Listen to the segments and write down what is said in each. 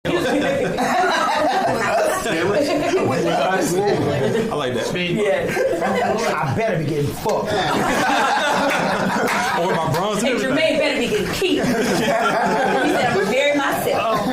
I like that. Yeah. I better be getting fucked. Or my bronze. And Jermaine better be getting keep. He said, I'm gonna bury myself.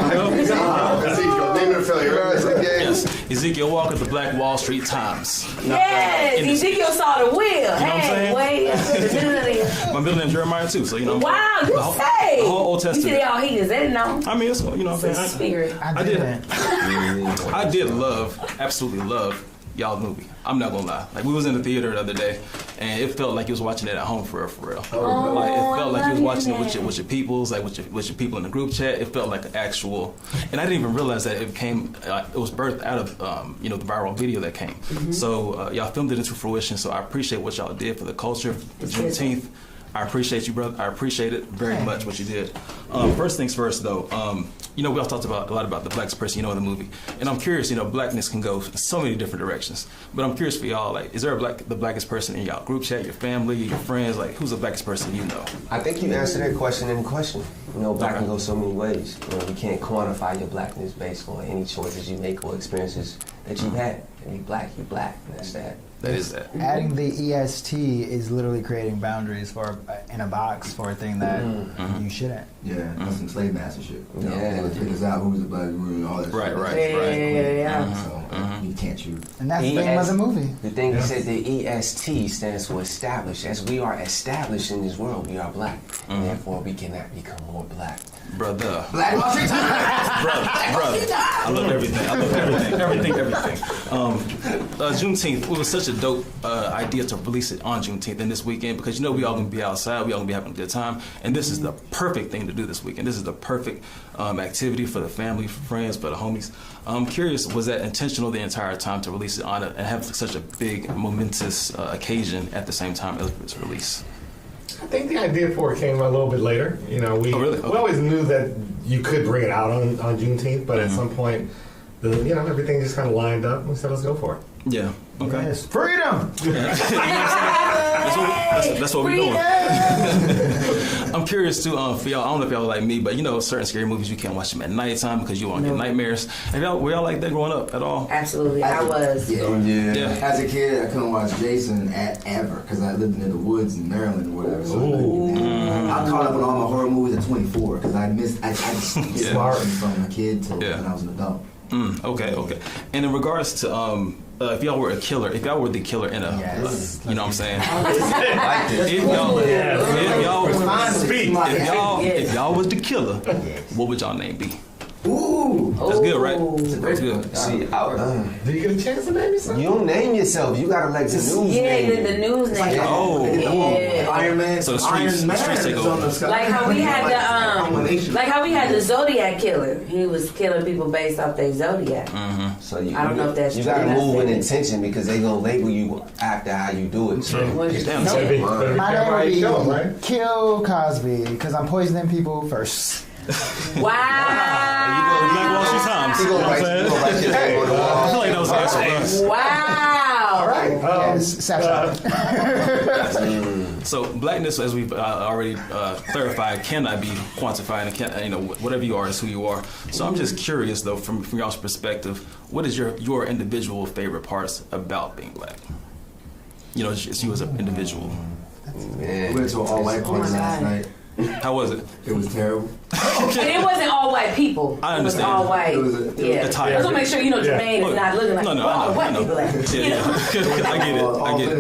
Yes. Ezekiel Walker, the Black Wall Street Times. Yes, Ezekiel saw the wheel. You know what I'm saying? My middle name Jeremiah too, so you know. Wow, you say. The whole Old You Testament. see, they all heathens. They didn't know. I mean, it's, you know what I'm saying. Spirit. I did love, absolutely love y'all movie. I'm not gonna lie. Like, we was in the theater the other day, and it felt like you was watching it at home for real. Oh, like, it felt like you was watching it it with your peoples, like with your people in the group chat. It felt like an actual, and I didn't even realize that it came. It was birthed out of the viral video that came. Mm-hmm. So y'all filmed it into fruition. So I appreciate what y'all did for the culture, for Juneteenth. I appreciate you, brother. I appreciate it very much what you did. First things first, though. We all talked a lot about the blackest person in the movie, and I'm curious. Blackness can go so many different directions. But I'm curious for y'all. Like, is there the blackest person in y'all group chat, your family, your friends? Like, who's the blackest person you know? I think you answered that question in the question. Black can go so many ways. You can't quantify your blackness based on any choices you make or experiences that you've had. If you're black, you're black. And that's that. That is that. Adding the EST is literally creating boundaries for in a box for a thing that you shouldn't. Yeah, that's some slave master shit. Yeah. Let's figure this out. Who's the black and all that right, shit. Yeah. So you can't choose. And that's the thing of the movie. The thing you said, the EST stands for established. As we are established in this world, we are black. And therefore, we cannot become more black. Brother. Black Wall Street brother. I love everything. Everything. Juneteenth, it was such a dope idea to release it on Juneteenth and this weekend because we all gonna be outside, we all gonna be having a good time, and this is the perfect thing to do this weekend. This is the perfect activity for the family, for friends, for the homies. I'm curious, was that intentional the entire time to release it on it and have such a big, momentous occasion at the same time as its release? I think the idea for it came a little bit later. We always knew that you could bring it out on Juneteenth, but at some point, everything just kind of lined up. And we said, let's go for it. Yeah. Okay. Yes. Freedom. That's what we're doing. I'm curious too, for y'all. I don't know if y'all are like me, but certain scary movies you can't watch them at nighttime because you won't get nightmares. And were y'all like that growing up at all? Absolutely, I was. Yeah. As a kid, I couldn't watch Jason ever because I lived in the woods in Maryland or whatever. So I caught up with all my horror movies at 24 because I just smart from a kid to when I was an adult. Okay. And in regards to if y'all were the killer in a, you know what I'm saying? If y'all was the killer, what would y'all name be? Ooh, that's good, right? That's good. See, do you get a chance to name yourself? You don't name yourself. You gotta let the news name. The news name. Iron Man. So the streets take over. Like how we had the Zodiac killer. He was killing people based off their Zodiac. So I don't know if that's you true. gotta move with intention because they gonna label you after how you do it. So My name would be Kill Cosby because I'm poisoning people first. Wow. Black Wall Street Times. You know what I'm saying? I feel like that was the answer for us. Wow. All right. Yes, So blackness, as we've already clarified, cannot be quantified, and whatever you are is who you are. So I'm just curious, though, from y'all's perspective, what is your individual favorite parts about being black? It's you as an individual. We went to an all-white party last night. How was it? It was terrible. And it wasn't all white people. I understand. It was all white. It was I just want to make sure Jermaine is not looking like all white people. I get it.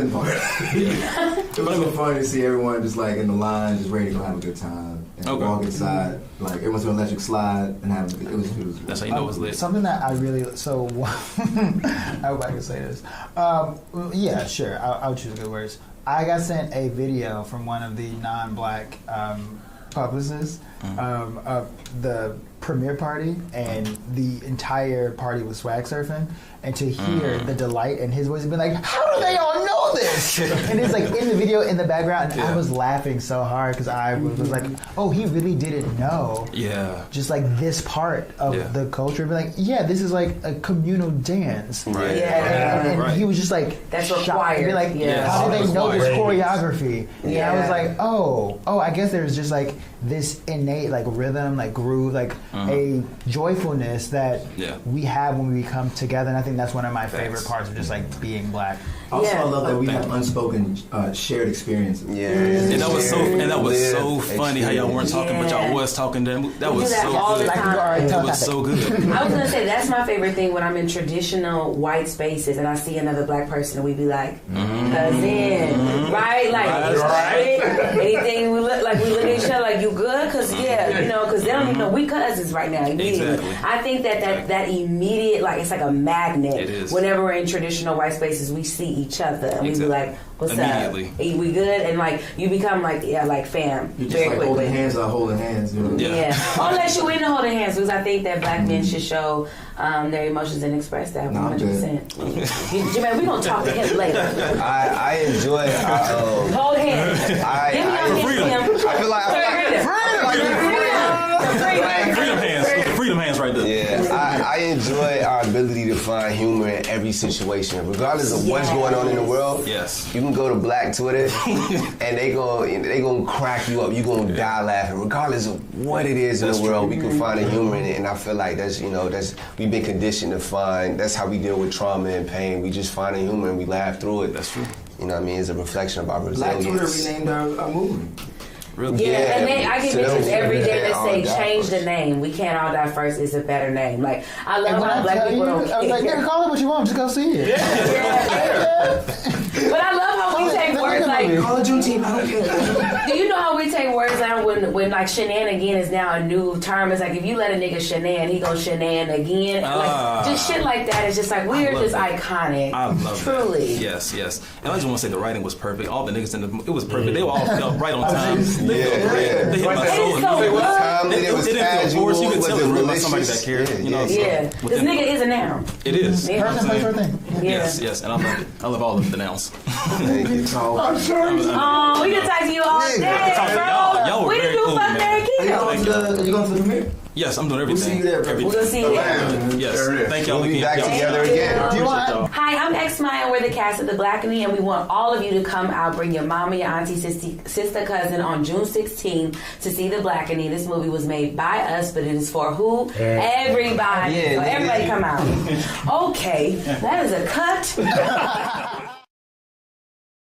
It was so fun to see everyone just like in the line, just ready to go have a good time. And walk inside, like everyone's on electric slide and have a good. It was. That's how you know it was lit. Something that I really I hope I can say this. Yeah, sure. I'll choose good words. I got sent a video from one of the non-black publicists of the premiere party, and the entire party was swag surfing. And to hear the delight in his voice and be like, how do they all know know this? And it's like in the video in the background, and I was laughing so hard because I was like, oh, he really didn't know. Yeah. Just like this part of the culture, be like, yeah, this is like a communal dance. Right. Yeah. And he was just like, that's shocked. required. Be like, how do they know this choreography? Yeah. And I was like, oh, I guess there's just like this innate like rhythm, like groove, like a joyfulness that we have when we come together. And I think that's one of my favorite parts of just like being black. Also, I love that we have unspoken shared experiences. Yeah, and that was so funny how y'all weren't talking, but y'all was talking. That was so good. It was so good. I was gonna say that's my favorite thing when I'm in traditional white spaces and I see another black person and we be like, cousin, right? Like, anything we look at each other like, you good? Cause cause they don't even know we cousins right now. Exactly. I think that immediate, like, it's like a magnet. It is. Whenever we're in traditional white spaces, we see each other and we be like, what's up? We good? And like you become like fam. You just very like quickly. holding hands without holding hands. You know? Unless you're in the holding hands, because I think that black men should show their emotions and express that 100%. Jermaine, we're gonna talk to him later. I enjoy hold hands. Give me your hands, Tim. I feel like freedom hands. Freedom hands right there. Yeah, I enjoy our ability to find humor in every situation, regardless of what's going on in the world. Yes, you can go to Black Twitter, and they gonna crack you up. You gonna die laughing, regardless of what it is in the world. We can find a humor in it, and I feel like that's we've been conditioned to find. That's how we deal with trauma and pain. We just find a humor and we laugh through it. That's true. You know what I mean? It's a reflection of our resilience. Black Twitter renamed our movement. Really? Yeah, and I get mentions every day that say change the name. We can't all die first is a better name. Like I love how black people don't. I was like, nigga, call it what you want. Just go see it. But I love how we take words like Call it Juneteenth. I don't care. Do you know how we take words out when like shenanigan is now a new term? It's like if you let a nigga shenan, he goes shenan again. Like just shit like that. It's just like we're just iconic. I love truly. That. Yes. And I just want to say the writing was perfect. All the niggas it was perfect. They were all right on time. They hit my soul. It was casual. You could tell it was about somebody that cared. This nigga is a noun. It is. Person, place, or thing. Yes, and I love it. I love all of the nouns. Thank you. Oh, we can talk to you all day, bro. We didn't do fuck that You going to the premiere? Yes, I'm doing everything. We'll see you there, bro. We're gonna see you there. Yes. Thank y'all. We'll be back together again. Hi, I'm X Maya, and we're the cast of The Blackening, and we want all of you to come out, bring your mama, your auntie, sister, cousin on June 16th to see The Blackening. This movie was made by us, but it is for who? Everybody. So everybody come out. Okay, that is a cut.